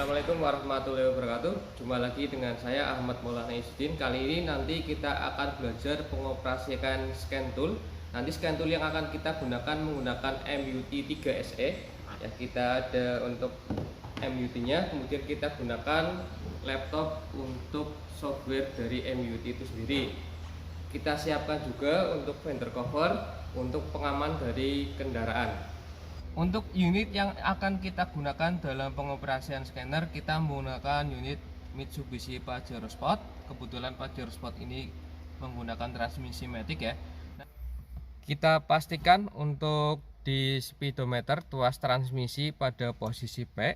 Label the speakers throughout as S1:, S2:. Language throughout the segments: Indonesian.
S1: Assalamualaikum warahmatullahi wabarakatuh. Jumpa lagi dengan saya Ahmad Maulana Isdin. Kali ini nanti kita akan belajar pengoperasian scan tool. Nanti scan tool yang akan kita gunakan menggunakan MUT3SE. Ya, kita ada untuk MUT-nya, kemudian kita gunakan laptop untuk software dari MUT itu sendiri. Kita siapkan juga untuk fender cover untuk pengaman dari kendaraan. Untuk unit yang akan kita gunakan dalam pengoperasian scanner, kita menggunakan unit Mitsubishi Pajero Sport. Kebetulan Pajero Sport ini menggunakan transmisi matic ya. Kita pastikan untuk di speedometer tuas transmisi pada posisi P.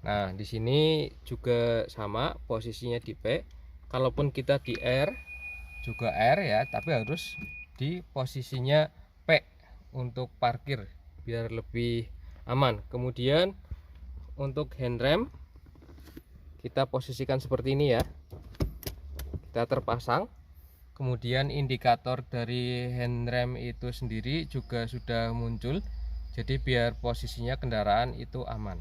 S1: Nah, di sini juga sama posisinya di P. Kalaupun kita di R juga R ya, tapi harus di posisinya P untuk parkir biar lebih aman. Kemudian untuk handrem kita posisikan seperti ini ya, kita terpasang. Kemudian indikator dari handrem itu sendiri juga sudah muncul, jadi biar posisinya kendaraan itu aman.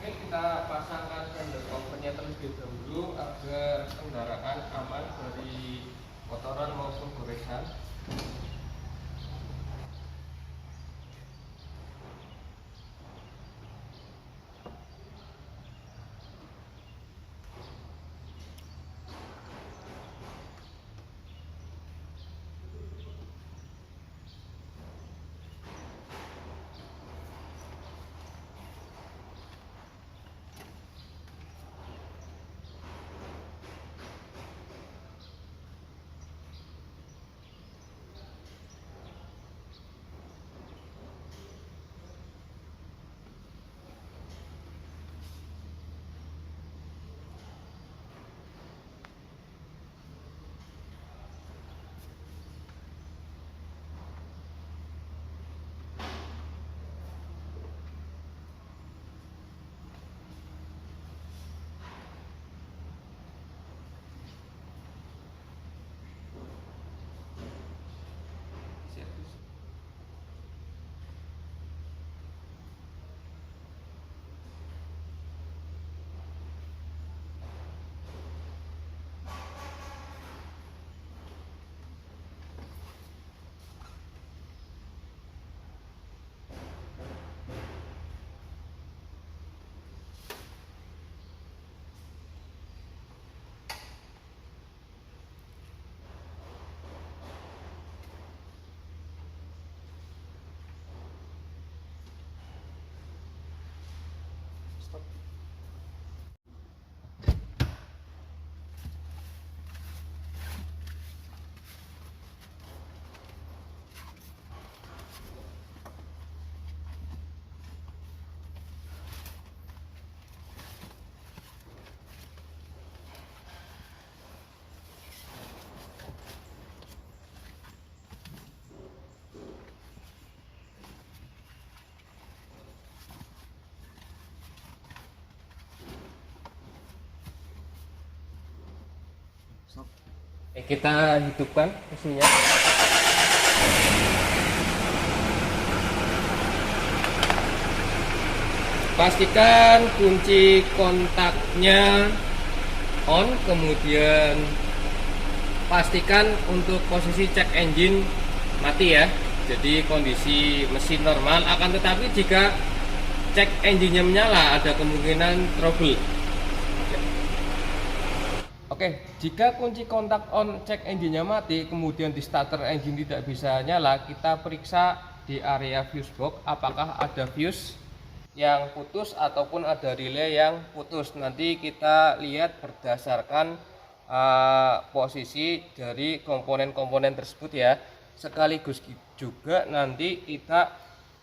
S1: Oke, kita pasangkan fender covernya terlebih dahulu agar kendaraan aman dari kotoran maupun goresan. Kita hidupkan mesinnya. Pastikan kunci kontaknya on, kemudian pastikan untuk posisi cek engine mati ya. Jadi kondisi mesin normal, akan tetapi jika cek engine-nya menyala ada kemungkinan trouble. Oke, jika kunci kontak on cek engine-nya mati, kemudian di starter engine tidak bisa nyala, kita periksa di area fuse box apakah ada fuse yang putus ataupun ada relay yang putus. Nanti kita lihat berdasarkan posisi dari komponen-komponen tersebut ya. Sekaligus juga nanti kita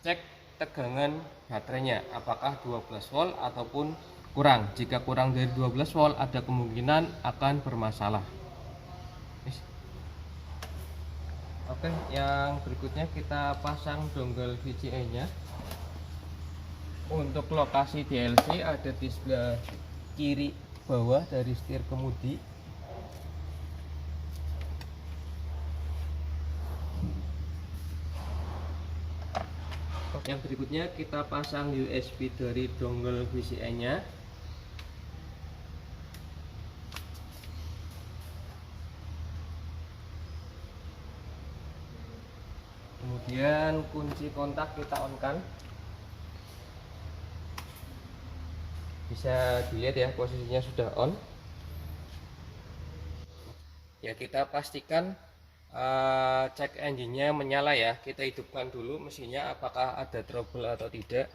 S1: cek tegangan baterainya apakah 12 volt ataupun kurang. Jika kurang dari 12 volt ada kemungkinan akan bermasalah. Oke, yang berikutnya kita pasang dongle VGA nya. Untuk lokasi DLC ada di sebelah kiri bawah dari setir kemudi. Yang berikutnya kita pasang USB dari dongle VCA nya. Kemudian kunci kontak kita on kan. Bisa dilihat ya, posisinya sudah on. Ya, kita pastikan cek engine-nya menyala ya. Kita hidupkan dulu mesinnya apakah ada trouble atau tidak.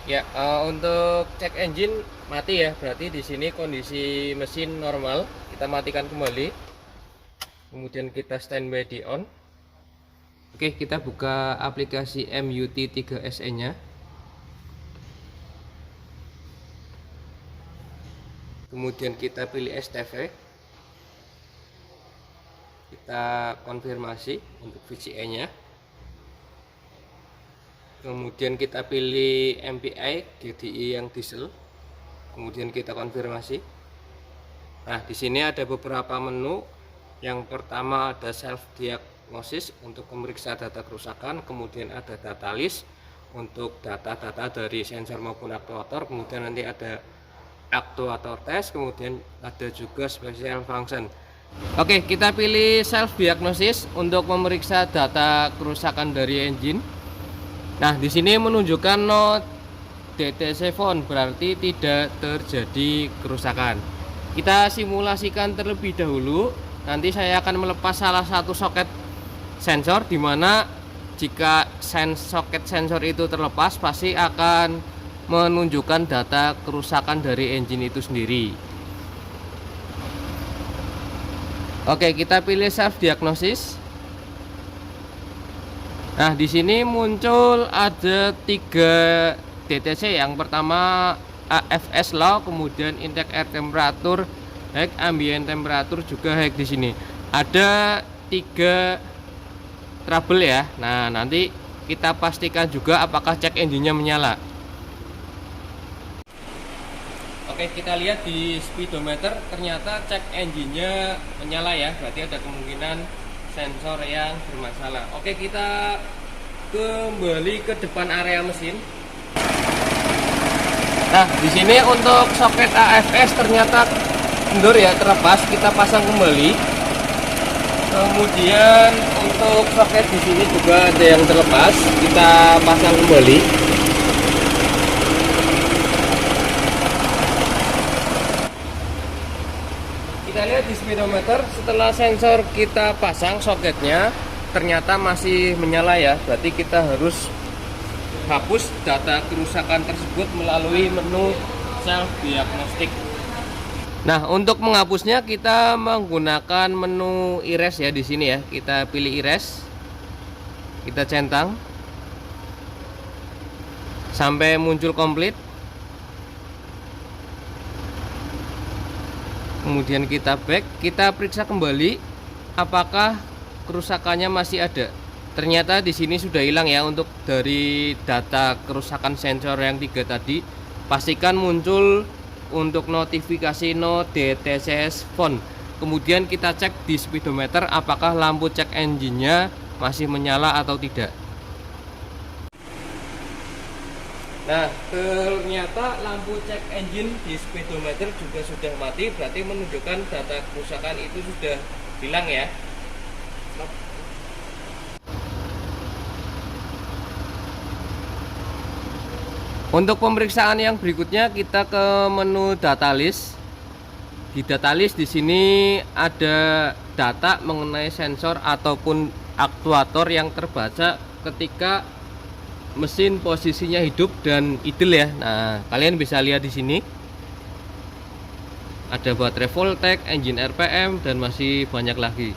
S1: Ya, untuk cek engine mati ya, berarti di sini kondisi mesin normal. Kita matikan kembali. Kemudian kita standby di on. Oke, kita buka aplikasi MUT 3 SE nya. Kemudian kita pilih STV. Kita konfirmasi untuk VCA nya. Kemudian kita pilih MPI GDI yang diesel. Kemudian kita konfirmasi. Nah, di sini ada beberapa menu. Yang pertama ada self diagnosis untuk memeriksa data kerusakan, kemudian ada data list untuk data-data dari sensor maupun aktuator, kemudian nanti ada aktuator test, kemudian ada juga special function. Oke, kita pilih self diagnosis untuk memeriksa data kerusakan dari engine. Nah, di sini menunjukkan no DTC phone, berarti tidak terjadi kerusakan. Kita simulasikan terlebih dahulu. Nanti saya akan melepas salah satu soket sensor, dimana jika soket sensor itu terlepas pasti akan menunjukkan data kerusakan dari engine itu sendiri. Oke, kita pilih self diagnosis. Nah, di sini muncul ada 3 DTC. Yang pertama AFS low, kemudian intake air temperature high, ambient temperature juga high. Di sini ada 3 trouble ya. Nah, nanti kita pastikan juga apakah cek engine-nya menyala. Oke, kita lihat di speedometer, ternyata cek engine-nya menyala ya. Berarti ada kemungkinan sensor yang bermasalah. Oke, kita kembali ke depan area mesin. Nah, di sini untuk soket AFS ternyata kendor ya, terlepas. Kita pasang kembali. Kemudian untuk soket di sini juga ada yang terlepas. Kita pasang kembali. Kita lihat di speedometer, setelah sensor kita pasang soketnya ternyata masih menyala ya. Berarti kita harus hapus data kerusakan tersebut melalui menu self diagnostic. Nah, untuk menghapusnya kita menggunakan menu erase ya di sini ya. Kita pilih erase. Kita centang sampai muncul komplit. Kemudian kita back, kita periksa kembali apakah kerusakannya masih ada. Ternyata di sini sudah hilang ya. Untuk dari data kerusakan sensor yang 3 tadi, pastikan muncul untuk notifikasi no DTCS phone. Kemudian kita cek di speedometer apakah lampu cek engine-nya masih menyala atau tidak. Nah, ternyata lampu cek engine di speedometer juga sudah mati, berarti menunjukkan data kerusakan itu sudah hilang ya. Untuk pemeriksaan yang berikutnya kita ke menu data list. Di data list di sini ada data mengenai sensor ataupun aktuator yang terbaca ketika mesin posisinya hidup dan idle ya. Nah, kalian bisa lihat di sini. Ada baterai voltage, engine RPM dan masih banyak lagi.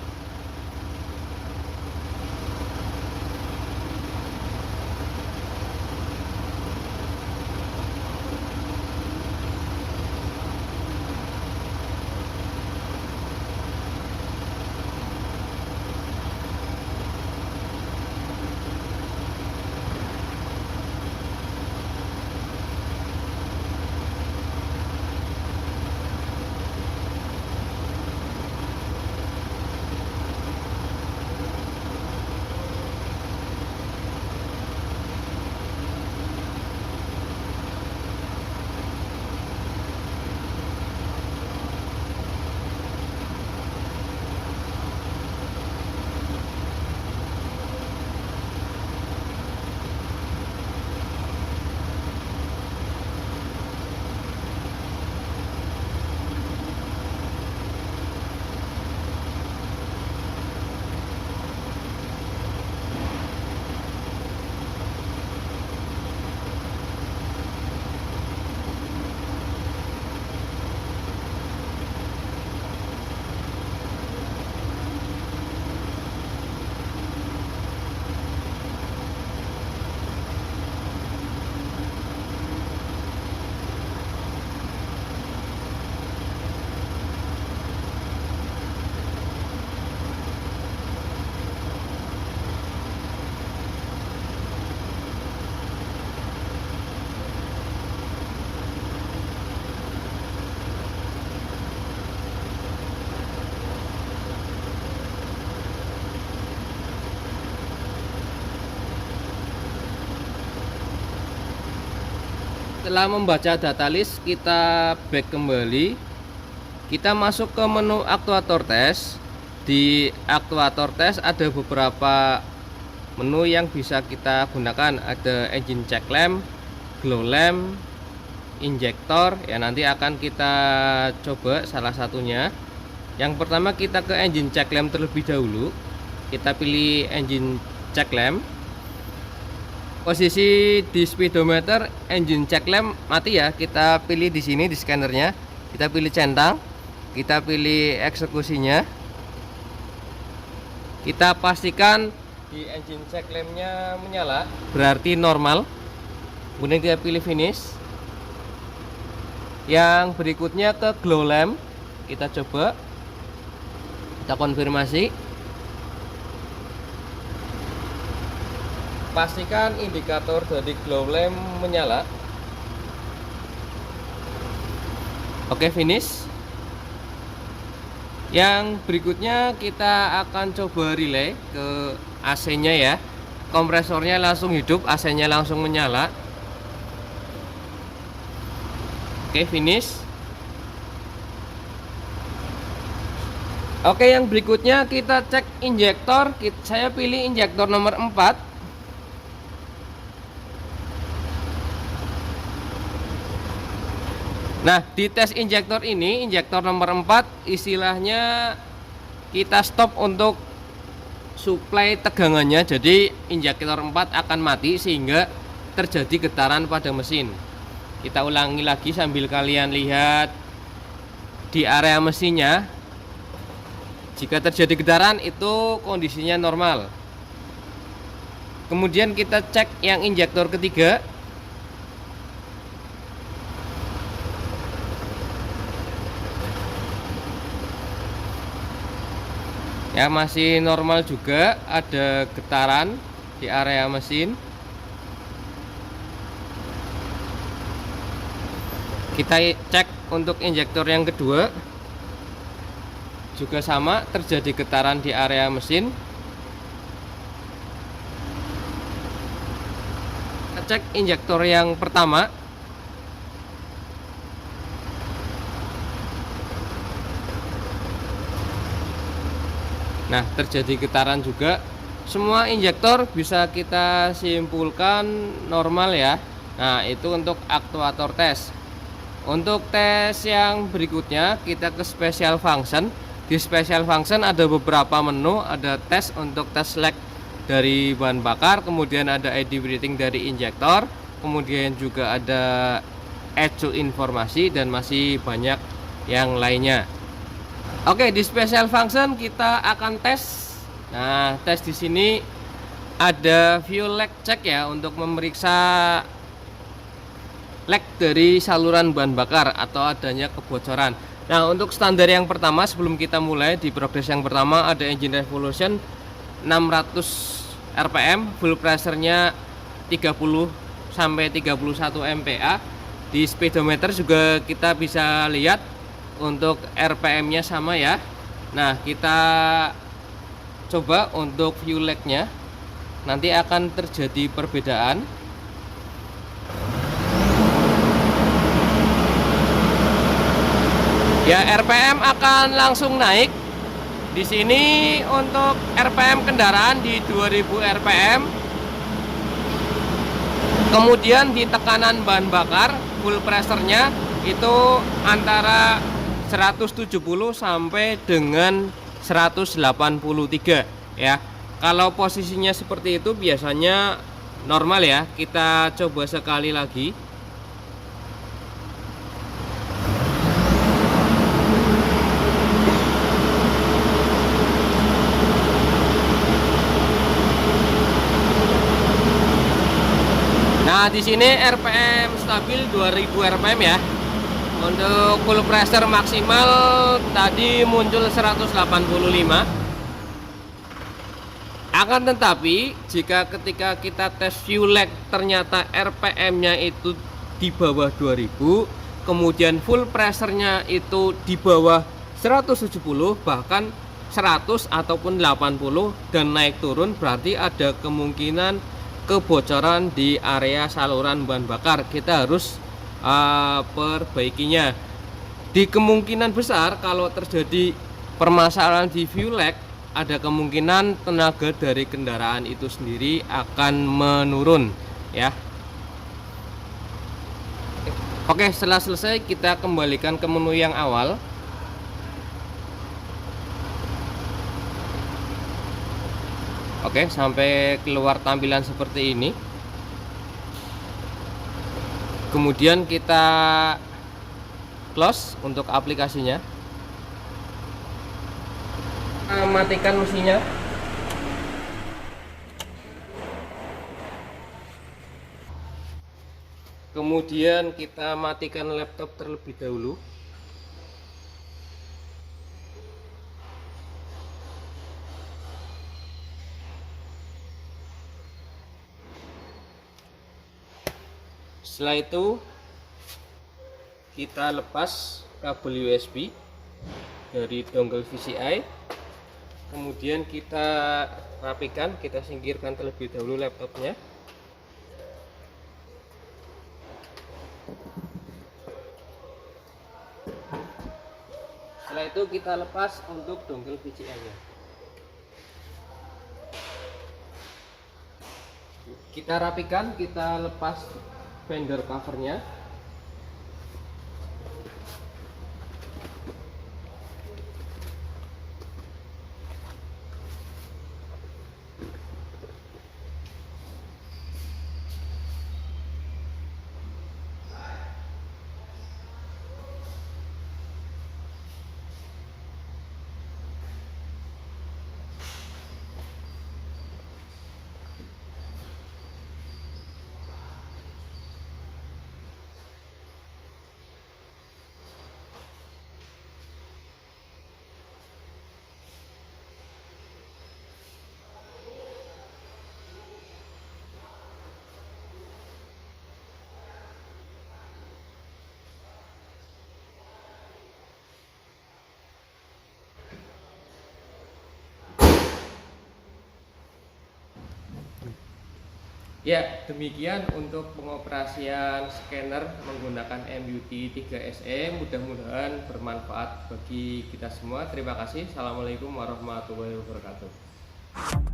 S1: Setelah membaca data list, kita back kembali. Kita masuk ke menu aktuator tes. Di aktuator tes ada beberapa menu yang bisa kita gunakan. Ada engine check lamp, glow lamp, injektor. Ya, nanti akan kita coba salah satunya. Yang pertama kita ke engine check lamp terlebih dahulu. Kita pilih engine check lamp. Posisi di speedometer engine check lamp mati ya. Kita pilih di sini di scannernya. Kita pilih centang. Kita pilih eksekusinya. Kita pastikan di engine check lampnya menyala, berarti normal. Kemudian kita pilih finish. Yang berikutnya ke glow lamp. Kita coba. Kita konfirmasi. Pastikan indikator dari glow lamp menyala. Oke, finish. Yang berikutnya kita akan coba relay ke AC-nya ya. Kompresornya langsung hidup, AC-nya langsung menyala. Oke, finish. Oke, yang berikutnya kita cek injektor. Saya pilih injektor nomor 4. Nah, di tes injektor ini, injektor nomor 4, istilahnya kita stop untuk suplai tegangannya. Jadi injektor 4 akan mati sehingga terjadi getaran pada mesin. Kita ulangi lagi sambil kalian lihat di area mesinnya. Jika terjadi getaran itu kondisinya normal. Kemudian kita cek yang injektor ketiga. Ya, masih normal juga, ada getaran di area mesin. Kita cek untuk injektor yang kedua. Juga sama, terjadi getaran di area mesin. Kita cek injektor yang pertama. Nah, terjadi getaran juga. Semua injektor bisa kita simpulkan normal ya. Nah, itu untuk aktuator tes. Untuk tes yang berikutnya kita ke special function. Di special function ada beberapa menu. Ada tes untuk tes lag dari bahan bakar, kemudian ada ID rating dari injektor, kemudian juga ada ECU informasi, dan masih banyak yang lainnya. Oke, di special function kita akan tes. Nah, tes di sini ada fuel lag check ya, untuk memeriksa lag dari saluran bahan bakar atau adanya kebocoran. Nah, untuk standar yang pertama sebelum kita mulai di progres yang pertama ada engine revolution 600 rpm, full pressure-nya 30 sampai 31 MPa. Di speedometer juga kita bisa lihat untuk RPM-nya sama ya. Nah, kita coba untuk fuel lag-nya. Nanti akan terjadi perbedaan. Ya, RPM akan langsung naik. Di sini untuk RPM kendaraan di 2000 RPM. Kemudian di tekanan bahan bakar full pressure-nya itu antara 170 sampai dengan 183 ya. Kalau posisinya seperti itu biasanya normal ya. Kita coba sekali lagi. Nah, di sini RPM stabil 2000 RPM ya. Untuk full pressure maksimal tadi muncul 185. Akan tetapi jika ketika kita tes fuel lag ternyata RPM-nya itu di bawah 2000, kemudian full pressure-nya itu di bawah 170 bahkan 100 ataupun 80 dan naik turun, berarti ada kemungkinan kebocoran di area saluran bahan bakar. Kita harus perbaikinya. Di kemungkinan besar kalau terjadi permasalahan di fuel lag, ada kemungkinan tenaga dari kendaraan itu sendiri akan menurun ya. Oke, setelah selesai kita kembalikan ke menu yang awal. Oke, sampai keluar tampilan seperti ini. Kemudian kita close untuk aplikasinya. Kita matikan mesinnya. Kemudian kita matikan laptop terlebih dahulu. Setelah itu kita lepas kabel USB dari dongle VCI. Kemudian kita rapikan, kita singkirkan terlebih dahulu laptopnya. Setelah itu kita lepas untuk dongle VCI-nya. Kita rapikan, kita lepas fender covernya. Ya, demikian untuk pengoperasian scanner menggunakan MUT 3SE. Mudah-mudahan bermanfaat bagi kita semua. Terima kasih. Assalamualaikum warahmatullahi wabarakatuh.